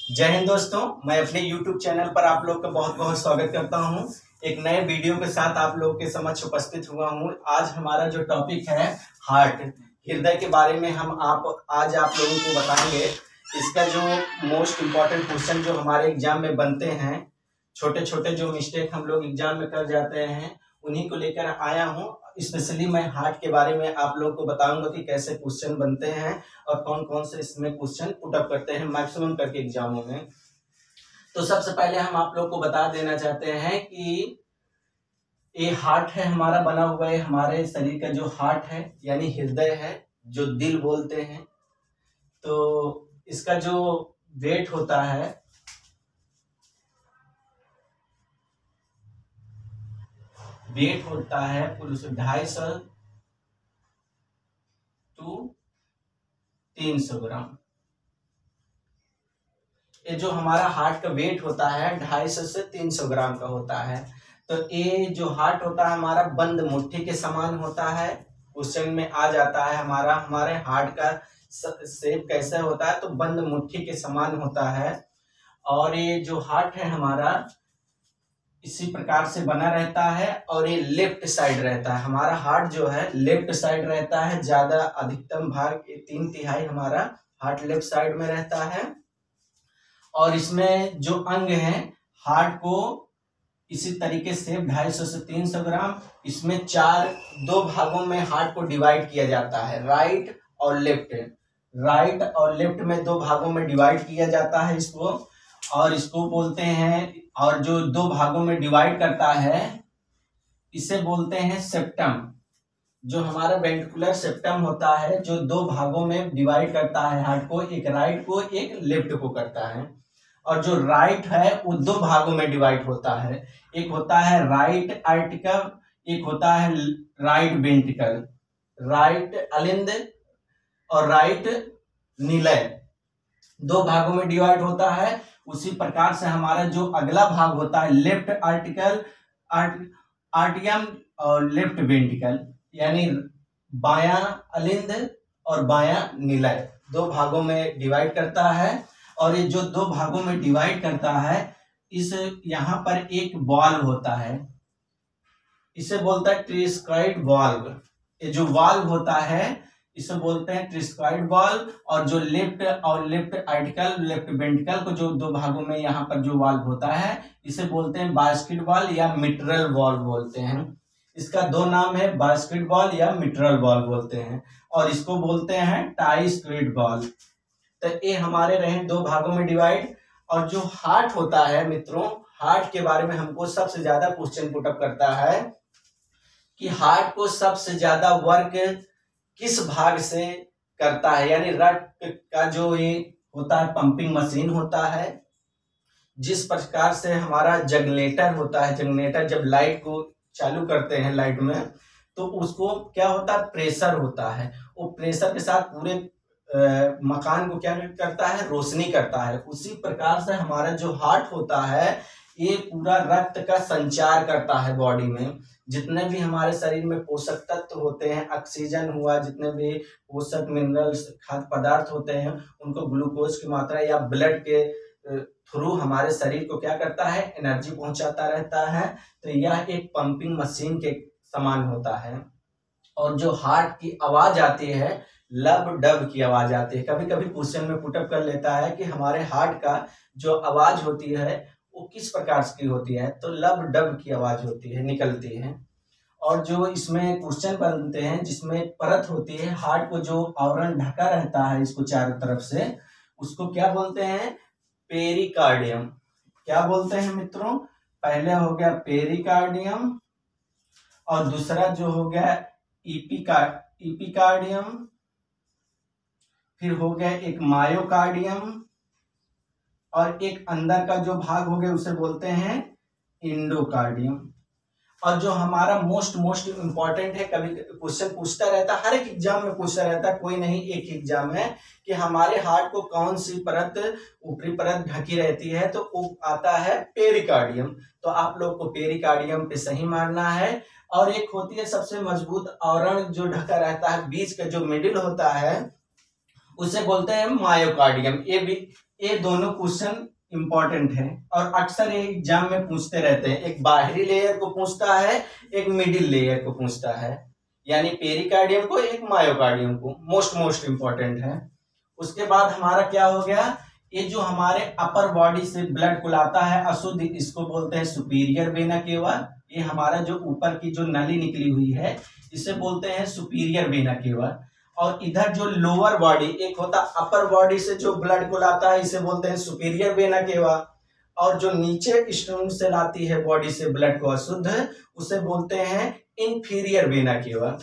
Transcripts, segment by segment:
जय हिंद दोस्तों, मैं अपने YouTube चैनल पर आप लोग का बहुत बहुत स्वागत करता हूं। एक नए वीडियो के साथ आप लोग के समक्ष उपस्थित हुआ हूं। आज हमारा जो टॉपिक है हार्ट, हृदय के बारे में हम आज आप लोगों को बताएंगे। इसका जो मोस्ट इम्पॉर्टेंट क्वेश्चन जो हमारे एग्जाम में बनते हैं, छोटे छोटे जो मिस्टेक हम लोग एग्जाम में कर जाते हैं, उन्हीं को लेकर आया हूँ। स्पेशली मैं हार्ट के बारे में आप लोगों को बताऊंगा कि कैसे क्वेश्चन बनते हैं और कौन कौन से इसमें क्वेश्चन पुटअप करते हैं मैक्सिमम करके एग्जामों में। तो सबसे पहले हम आप लोग को बता देना चाहते हैं कि ये हार्ट है हमारा बना हुआ है। हमारे शरीर का जो हार्ट है यानी हृदय है, जो दिल बोलते हैं, तो इसका जो वेट होता है कुल 250 to 300 ग्राम। ये जो हमारा हार्ट का वेट होता है 250 से 300 ग्राम का होता है। तो ये जो हार्ट होता है हमारा बंद मुट्ठी के समान होता है। क्वेश्चन में आ जाता है हमारे हार्ट का शेप कैसे होता है, तो बंद मुट्ठी के समान होता है। और ये जो हार्ट है हमारा इसी प्रकार से बना रहता है और ये लेफ्ट साइड रहता है। हमारा हार्ट जो है लेफ्ट साइड रहता है, ज्यादा अधिकतम भाग 3/3 हमारा हार्ट लेफ्ट साइड में रहता है। और इसमें जो अंग है हार्ट को इसी तरीके से 250 से 300 ग्राम, इसमें दो भागों में हार्ट को डिवाइड किया जाता है, राइट और लेफ्ट में दो भागों में डिवाइड किया जाता है इसको। और इसको बोलते हैं, और जो दो भागों में डिवाइड करता है इसे बोलते हैं सेप्टम। जो हमारा वेंट्रिकुलर सेप्टम होता है जो दो भागों में डिवाइड करता है हार्ट को, एक राइट को एक लेफ्ट को करता है। और जो राइट है वो दो भागों में डिवाइड होता है, एक होता है राइट आर्टिकल, एक होता है राइट वेंट्रिकल, राइट अलिंद और राइट निलय, दो भागों में डिवाइड होता है। उसी प्रकार से हमारा जो अगला भाग होता है लेफ्ट आर्टिकल, आर्टियम और लेफ्ट वेंट्रिकल, यानी बायां अलिंद और बायां निलय, दो भागों में डिवाइड करता है। और ये जो दो भागों में डिवाइड करता है, इस यहाँ पर एक वाल्व होता है, इसे बोलता है ट्रिस्कॉइड वाल्व। ये जो वाल्व होता है इसे बोलते हैं ट्रिस्कॉइड वाल्व। और जो लेफ्ट आर्टिकल लेफ्ट वेंट्रिकल को जो दो भागों में यहाँ पर जो वाल्व होता है इसे बोलते हैं बास्केट वाल्व या मिट्रल वाल्व बोलते हैं। इसका दो नाम है, बास्केट वाल्व या मिट्रल वाल्व बोलते हैं, और इसको बोलते हैं टाई स्क्विड वाल्व। तो ये हमारे रहे दो भागों में डिवाइड। और जो हार्ट होता है मित्रों, हार्ट के बारे में हमको सबसे ज्यादा क्वेश्चन पुटअप करता है कि हार्ट को सबसे ज्यादा वर्क किस भाग से करता है, यानी रक्त का जो ये होता है पंपिंग मशीन होता है, जिस प्रकार से हमारा जगनेटर होता है, जगनेटर जब लाइट को चालू करते हैं लाइट में तो उसको क्या होता है, प्रेशर होता है। वो प्रेशर के साथ पूरे मकान को क्या करता है, रोशनी करता है। उसी प्रकार से हमारा जो हार्ट होता है ये पूरा रक्त का संचार करता है बॉडी में। जितने भी हमारे शरीर में पोषक तत्व होते हैं, ऑक्सीजन हुआ, जितने भी पोषक मिनरल्स खाद्य पदार्थ होते हैं, उनको ग्लूकोज की मात्रा या ब्लड के थ्रू हमारे शरीर को क्या करता है, एनर्जी पहुंचाता रहता है। तो यह एक पंपिंग मशीन के समान होता है। और जो हार्ट की आवाज आती है, लब डब की आवाज आती है। कभी कभी क्वेश्चन में पुटअप कर लेता है कि हमारे हार्ट का जो आवाज होती है वो किस प्रकार की होती है, तो लब डब की आवाज होती है, निकलती है। और जो इसमें क्वेश्चन बनते हैं जिसमें परत होती है, हार्ट को जो आवरण ढका रहता है इसको चारों तरफ से, उसको क्या बोलते हैं, पेरिकार्डियम। क्या बोलते हैं मित्रों, पहले हो गया पेरिकार्डियम और दूसरा जो हो गया इपिकार्डियम, फिर हो गया एक मायोकार्डियम, और एक अंदर का जो भाग हो गया उसे बोलते हैं इंडोकार्डियम। और जो हमारा मोस्ट इंपॉर्टेंट है, कभी क्वेश्चन पूछता रहता है, हर एक एग्जाम में पूछता रहता है, कोई नहीं एक एग्जाम में, कि हमारे हार्ट को कौन सी परत, ऊपरी परत ढकी रहती है, तो वो आता है पेरिकार्डियम। तो आप लोग को पेरिकार्डियम पे सही मारना है। और एक होती है सबसे मजबूत आवरण जो ढका रहता है, बीच का जो मिडिल होता है, उसे बोलते हैं मायोकार्डियम। ये भी ये दोनों क्वेश्चन इंपॉर्टेंट है और अक्सर ये एग्जाम में पूछते रहते हैं। एक बाहरी लेयर को पूछता है, एक मिडिल लेयर को पूछता है, यानी पेरिकार्डियम को, एक मायोकार्डियम को। मोस्ट इंपॉर्टेंट है। उसके बाद हमारा क्या हो गया, ये जो हमारे अपर बॉडी से ब्लड को लाता है अशुद्ध, इसको बोलते हैं सुपीरियर वेना केवा। ये हमारा जो ऊपर की जो नली निकली हुई है इसे बोलते हैं सुपीरियर वेना केवा। और इधर जो लोअर बॉडी, एक होता अपर बॉडी से जो ब्लड को लाता है इसे बोलते हैं सुपीरियर वेना केवा, और जो नीचे स्टोन से लाती है बॉडी से ब्लड को अशुद्ध, उसे बोलते हैं इंफीरियर वेना केवा।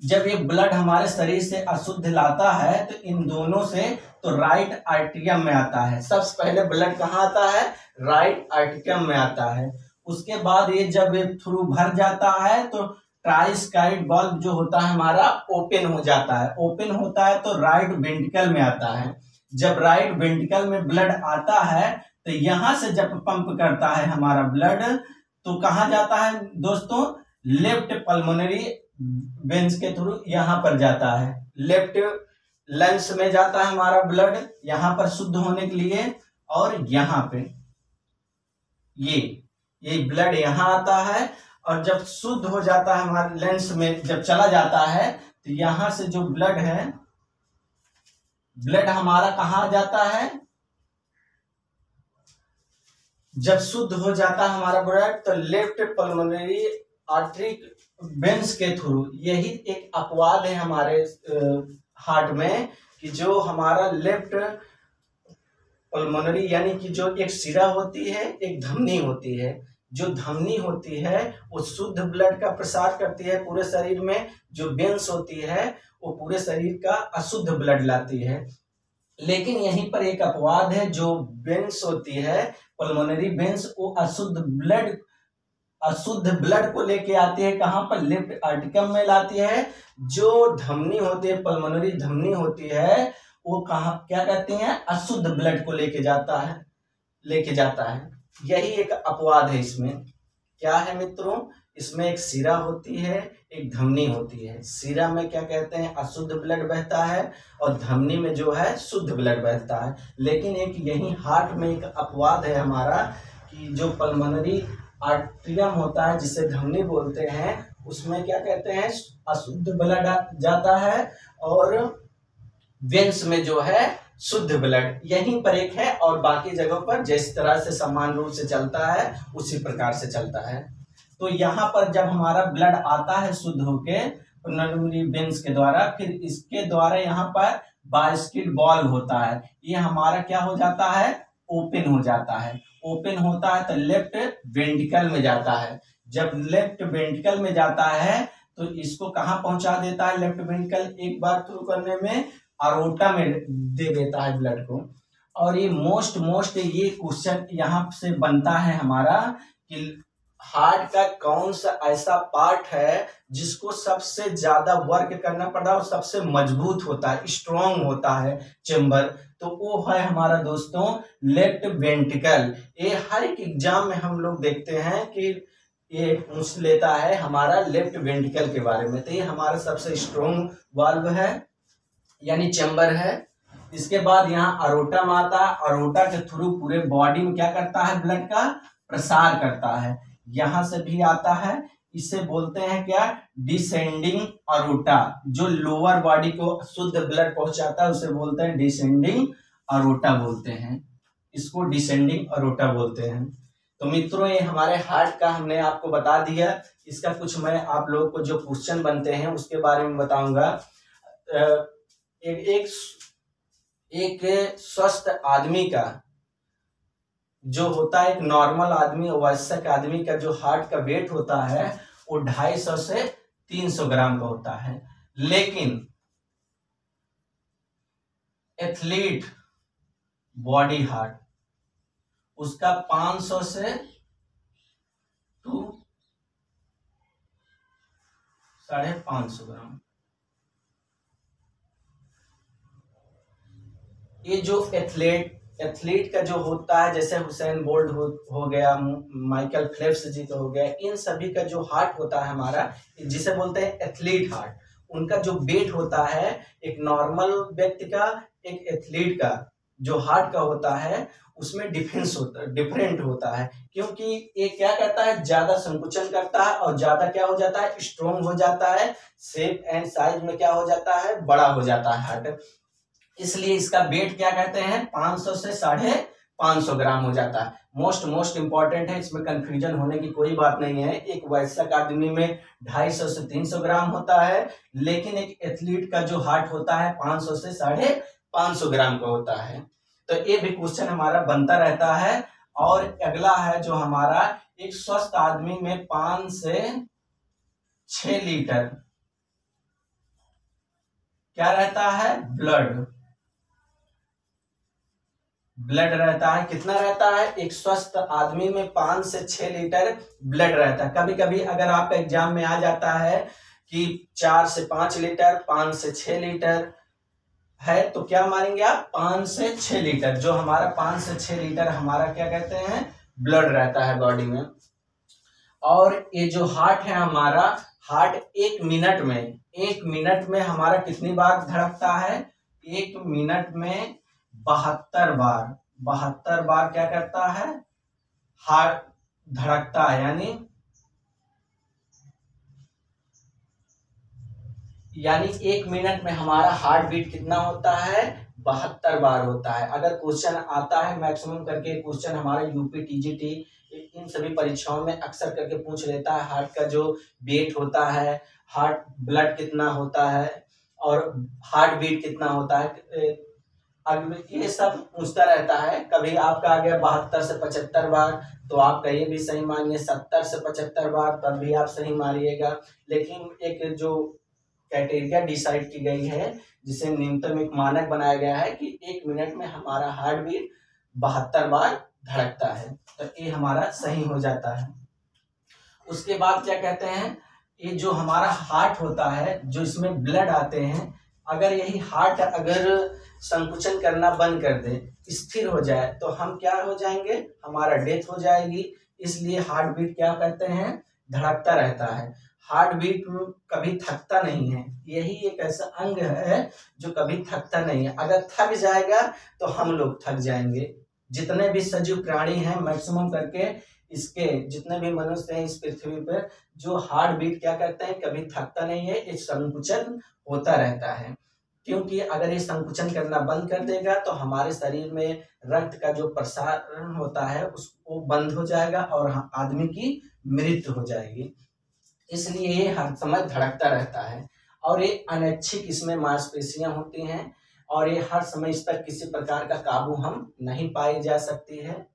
जब ये ब्लड हमारे शरीर से अशुद्ध लाता है तो इन दोनों से तो राइट आर्टरियम में आता है। सबसे पहले ब्लड कहाँ आता है, राइट आर्टरियम में आता है। उसके बाद ये जब थ्रू भर जाता है तो ट्राइस्काइड बल्ब जो होता है हमारा ओपन हो जाता है। ओपन होता है तो राइट वेंट्रिकल में आता है। जब राइट वेंट्रिकल में ब्लड आता है तो यहां से जब पंप करता है हमारा ब्लड तो कहाँ जाता है दोस्तों, लेफ्ट पल्मोनरी वेन्स के थ्रू यहां पर जाता है। लेफ्ट लंग्स में जाता है हमारा ब्लड यहां पर शुद्ध होने के लिए, और यहां पे ये ब्लड यहां आता है और जब शुद्ध हो जाता है हमारे लंग्स में, जब चला जाता है तो यहां से जो ब्लड है, ब्लड हमारा कहां जाता है, जब शुद्ध हो जाता है हमारा ब्लड तो लेफ्ट पल्मोनरी आर्टरी वेन्स के थ्रू। यही एक अपवाद है हमारे हार्ट में कि जो हमारा लेफ्ट पल्मोनरी यानी कि जो एक सिरा होती है, एक धमनी होती है, जो धमनी होती है वो शुद्ध ब्लड का प्रसार करती है पूरे शरीर में। जो वेन्स होती है वो पूरे शरीर का अशुद्ध ब्लड लाती है। लेकिन यहीं पर एक अपवाद है, जो वेन्स होती है पल्मोनरी वेन्स, वो अशुद्ध ब्लड को लेके आती है कहां पर, लेफ्ट आर्टिकम में लाती है। जो धमनी होती है, पल्मोनरी धमनी होती है, वो कहां, क्या कहते हैं, अशुद्ध ब्लड को लेके जाता है। यही एक अपवाद है इसमें। क्या है मित्रों, इसमें एक सिरा होती है, एक धमनी होती है। सिरा में क्या कहते हैं, अशुद्ध ब्लड बहता है, और धमनी में जो है शुद्ध ब्लड बहता है। लेकिन एक यही हार्ट में एक अपवाद है हमारा कि जो पल्मोनरी आर्टरियम होता है जिसे धमनी बोलते हैं, उसमें क्या कहते हैं, अशुद्ध ब्लड जाता है, और वेन्स में जो है शुद्ध ब्लड। यहीं पर एक है, और बाकी जगहों पर जिस तरह से समान रूप से चलता है उसी प्रकार से चलता है। तो यहाँ पर जब हमारा ब्लड आता है शुद्ध होके पल्मोनरी वेन्स के द्वारा, फिर इसके द्वारा यहाँ पर बास्केट बॉल होता है। ये हमारा क्या हो जाता है, ओपन हो जाता है। ओपन होता है तो लेफ्ट वेंट्रिकल में जाता है। जब लेफ्ट वेंट्रिकल में जाता है तो इसको कहाँ पहुंचा देता है, लेफ्ट वेंट्रिकल एक बार थ्रू करने में अरोटा में दे देता है ब्लड को। और ये मोस्ट ये क्वेश्चन यहाँ से बनता है हमारा कि हार्ट का कौन सा ऐसा पार्ट है जिसको सबसे ज्यादा वर्क करना पड़ता है और सबसे मजबूत होता है, स्ट्रॉन्ग होता है चेम्बर, तो वो है हमारा दोस्तों लेफ्ट वेंट्रिकल। ये हर एक एग्जाम में हम लोग देखते हैं कि ये पूछ लेता है हमारा लेफ्ट वेंट्रिकल के बारे में। तो ये हमारा सबसे स्ट्रॉन्ग वाल्व है, यानी चेम्बर है। इसके बाद यहाँ अरोटा में आता है। अरोटा के थ्रू पूरे बॉडी में क्या करता है, ब्लड का प्रसार करता है। यहां से भी आता है, इसे बोलते हैं क्या, डिसेंडिंग अरोटा। जो लोअर बॉडी को शुद्ध ब्लड पहुंचाता है उसे बोलते हैं डिसेंडिंग अरोटा बोलते हैं, इसको डिसेंडिंग अरोटा बोलते हैं। तो मित्रों ये हमारे हार्ट का हमने आपको बता दिया। इसका कुछ मैं आप लोगों को जो क्वेश्चन बनते हैं उसके बारे में बताऊंगा। एक स्वस्थ आदमी का जो होता है, एक नॉर्मल आदमी, वयस्क आदमी का जो हार्ट का वेट होता है वो 250 से 300 ग्राम का होता है। लेकिन एथलीट बॉडी हार्ट उसका 500 से 550 ग्राम। ये जो एथलीट का जो होता है, जैसे हुसैन बोल्ट हो गया, माइकल फेल्प्स जी का हो गया, इन सभी का जो हार्ट होता है हमारा, जिसे बोलते हैं एथलीट हार्ट, उनका जो वेट होता है एक नॉर्मल व्यक्ति का, एक एथलीट का जो हार्ट का होता है उसमें डिफरेंट होता है, क्योंकि ये क्या करता है, ज्यादा संकुचन करता है और ज्यादा क्या हो जाता है, स्ट्रोंग हो जाता है, शेप एंड साइज में क्या हो जाता है, बड़ा हो जाता है हार्ट। इसलिए इसका वेट क्या कहते हैं, 500 से 550 ग्राम हो जाता है। मोस्ट इंपॉर्टेंट है, इसमें कंफ्यूजन होने की कोई बात नहीं है। एक वयस्क आदमी में 250 से 300 ग्राम होता है, लेकिन एक एथलीट का जो हार्ट होता है 500 से 550 ग्राम का होता है। तो ये भी क्वेश्चन हमारा बनता रहता है। और अगला है जो हमारा, एक स्वस्थ आदमी में 5 से 6 लीटर क्या रहता है, ब्लड रहता है। कितना रहता है, एक स्वस्थ आदमी में 5 से 6 लीटर ब्लड रहता है। कभी कभी अगर आपका एग्जाम में आ जाता है कि 4 से 5 लीटर, 5 से 6 लीटर है, तो क्या मानेंगे आप, 5 से 6 लीटर। जो हमारा 5 से 6 लीटर हमारा क्या कहते हैं, ब्लड रहता है बॉडी में। और ये जो हार्ट है हमारा, हार्ट एक मिनट में हमारा कितनी बार धड़कता है, एक मिनट में 72 बार क्या करता है, हार्ट धड़कता है। यानी एक मिनट में हमारा हार्ट बीट कितना होता है, 72 बार होता है। अगर क्वेश्चन आता है, मैक्सिमम करके क्वेश्चन हमारा यूपी टीजीटी इन सभी परीक्षाओं में अक्सर करके पूछ लेता है, हार्ट का जो वेट होता है, हार्ट ब्लड कितना होता है और हार्ट बीट कितना होता है, ये सब पूछता रहता है। कभी आपका आ गया 72 से 75 बार, तो आपका ये भी सही मानिए, 70 से 75 बार तब भी आप सही मानिएगा। लेकिन एक जो क्राइटेरिया डिसाइड की गई है, जिसे न्यूनतम एक मानक बनाया गया है कि एक मिनट में हमारा हार्ट बीट 72 बार धड़कता है, तो ये हमारा सही हो जाता है। उसके बाद क्या कहते हैं, ये जो हमारा हार्ट होता है, जो इसमें ब्लड आते हैं, अगर यही हार्ट अगर संकुचन करना बंद कर दे, स्थिर हो जाए, तो हम क्या हो जाएंगे, हमारा डेथ हो जाएगी। इसलिए हार्ट बीट क्या कहते हैं, धड़कता रहता है। हार्ट बीट कभी थकता नहीं है, यही एक ऐसा अंग है जो कभी थकता नहीं है। अगर थक जाएगा तो हम लोग थक जाएंगे। जितने भी सजीव प्राणी हैं मैक्सिमम करके, इसके जितने भी मनुष्य हैं इस पृथ्वी पर, जो हार्ट बीट क्या करते हैं, कभी थकता नहीं है, एक संकुचन होता रहता है। क्योंकि अगर ये संकुचन करना बंद कर देगा तो हमारे शरीर में रक्त का जो प्रसारण होता है उसको बंद हो जाएगा और आदमी की मृत्यु हो जाएगी। इसलिए ये हर समय धड़कता रहता है। और ये अनैच्छिक इसमें मांसपेशियां होती हैं और ये हर समय इस पर किसी प्रकार का काबू हम नहीं पाई जा सकती है।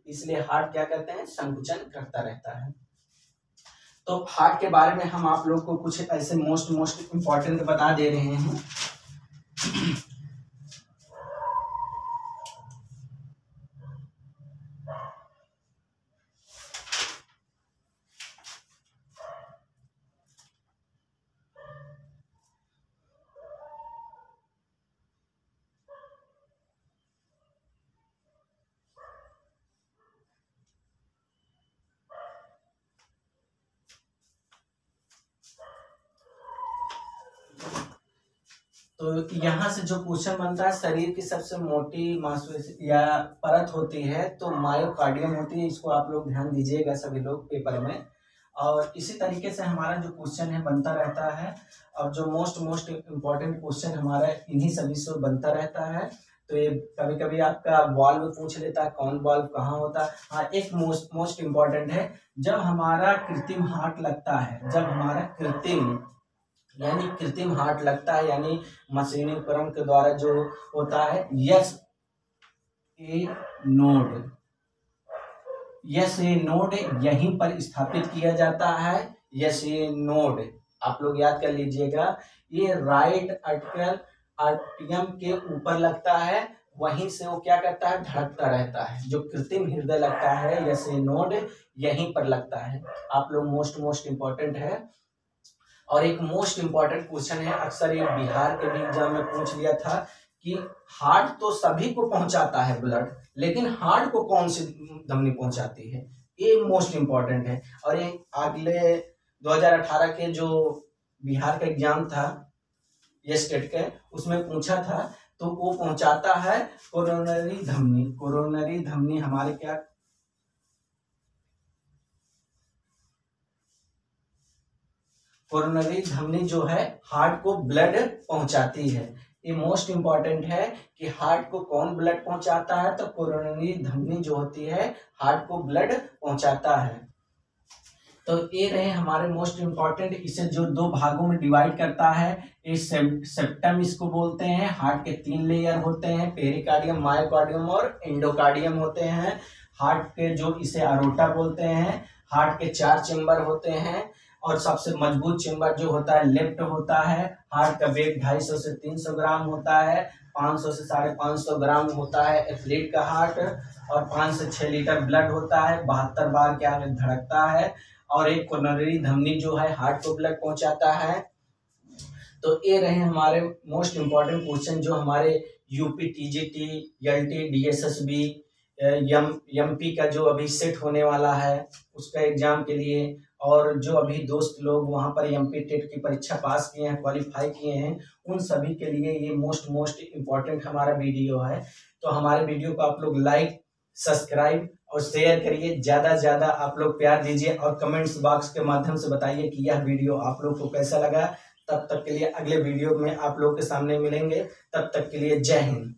इसलिए हार्ट क्या कहते हैं, संकुचन करता रहता है। तो हार्ट के बारे में हम आप लोग को कुछ ऐसे मोस्ट इम्पोर्टेंट बता दे रहे हैं। तो यहाँ से जो क्वेश्चन बनता है, शरीर की सबसे मोटी मांसपेशी या परत होती है तो मायोकार्डियम होती है। इसको आप लोग ध्यान दीजिएगा सभी लोग पेपर में। और इसी तरीके से हमारा जो क्वेश्चन है बनता रहता है। और जो मोस्ट इम्पोर्टेंट क्वेश्चन हमारा इन्हीं सभी से बनता रहता है। तो ये कभी कभी आपका वाल्व पूछ लेता है, कौन वाल्व कहाँ होता है। हाँ, एक मोस्ट इम्पोर्टेंट है, जब हमारा कृत्रिम हार्ट लगता है, जब हमारा कृत्रिम हार्ट लगता है, यानी मशीनी उपकरण के द्वारा जो होता है, यस ए नोड यहीं पर स्थापित किया जाता है। यस ए नोड आप लोग याद कर लीजिएगा, ये राइट आर्टियम के ऊपर लगता है, वहीं से वो क्या करता है, धड़कता रहता है। जो कृत्रिम हृदय लगता है, यस ए नोड यहीं पर लगता है। आप लोग मोस्ट इम्पोर्टेंट है। और एक मोस्ट इम्पोर्टेंट क्वेश्चन है, अक्सर ये बिहार के भी एग्जाम में पूछ लिया था कि हार्ट तो सभी को पहुंचाता है ब्लड, लेकिन हार्ट को कौन सी धमनी पहुंचाती है, ये मोस्ट इम्पोर्टेंट है। और ये अगले 2018 के जो बिहार का एग्जाम था, ये स्टेट के, उसमें पूछा था। तो वो पहुंचाता है कोरोनरी धमनी। कोरोनरी धमनी हमारे क्या, कोरोनरी धमनी जो है हार्ट को ब्लड पहुंचाती है। ये मोस्ट इंपॉर्टेंट है कि हार्ट को कौन ब्लड पहुंचाता है, तो कोरोनरी धमनी जो होती है हार्ट को ब्लड पहुंचाता है। तो ये रहे हमारे मोस्ट इंपॉर्टेंट। इसे जो दो भागों में डिवाइड करता है, ये सेप्टम इसको बोलते हैं। हार्ट के 3 लेयर होते हैं, पेरिकार्डियम, मायोकार्डियम और एंडोकार्डियम होते हैं। हार्ट के जो इसे अरोटा बोलते हैं। हार्ट के 4 चेम्बर होते हैं और सबसे मजबूत चेम्बर जो होता है लेफ्ट होता है। हार्ट का वेट 250 से 300 ग्राम होता है। 500 से 550 ग्राम होता है एथलीट का हार्ट, और 5 से 6 लीटर ब्लड होता है। 72 बार क्या धड़कता है। और एक कोरोनरी धमनी जो है हार्ट को ब्लड पहुंचाता है। तो ये रहे हमारे मोस्ट इंपॉर्टेंट क्वेश्चन जो हमारे UP, TGT, LT, DSSB, MP का जो अभी सेट होने वाला है उसका एग्जाम के लिए, और जो अभी दोस्त लोग वहां पर एमपी टेट की परीक्षा पास किए हैं, क्वालिफाई किए हैं, उन सभी के लिए ये मोस्ट इम्पॉर्टेंट हमारा वीडियो है। तो हमारे वीडियो को आप लोग लाइक, सब्सक्राइब और शेयर करिए। ज़्यादा से ज़्यादा आप लोग प्यार दीजिए और कमेंट्स बॉक्स के माध्यम से बताइए कि यह वीडियो आप लोग को कैसा लगा। तब तक के लिए अगले वीडियो में आप लोग के सामने मिलेंगे। तब तक के लिए जय हिंद।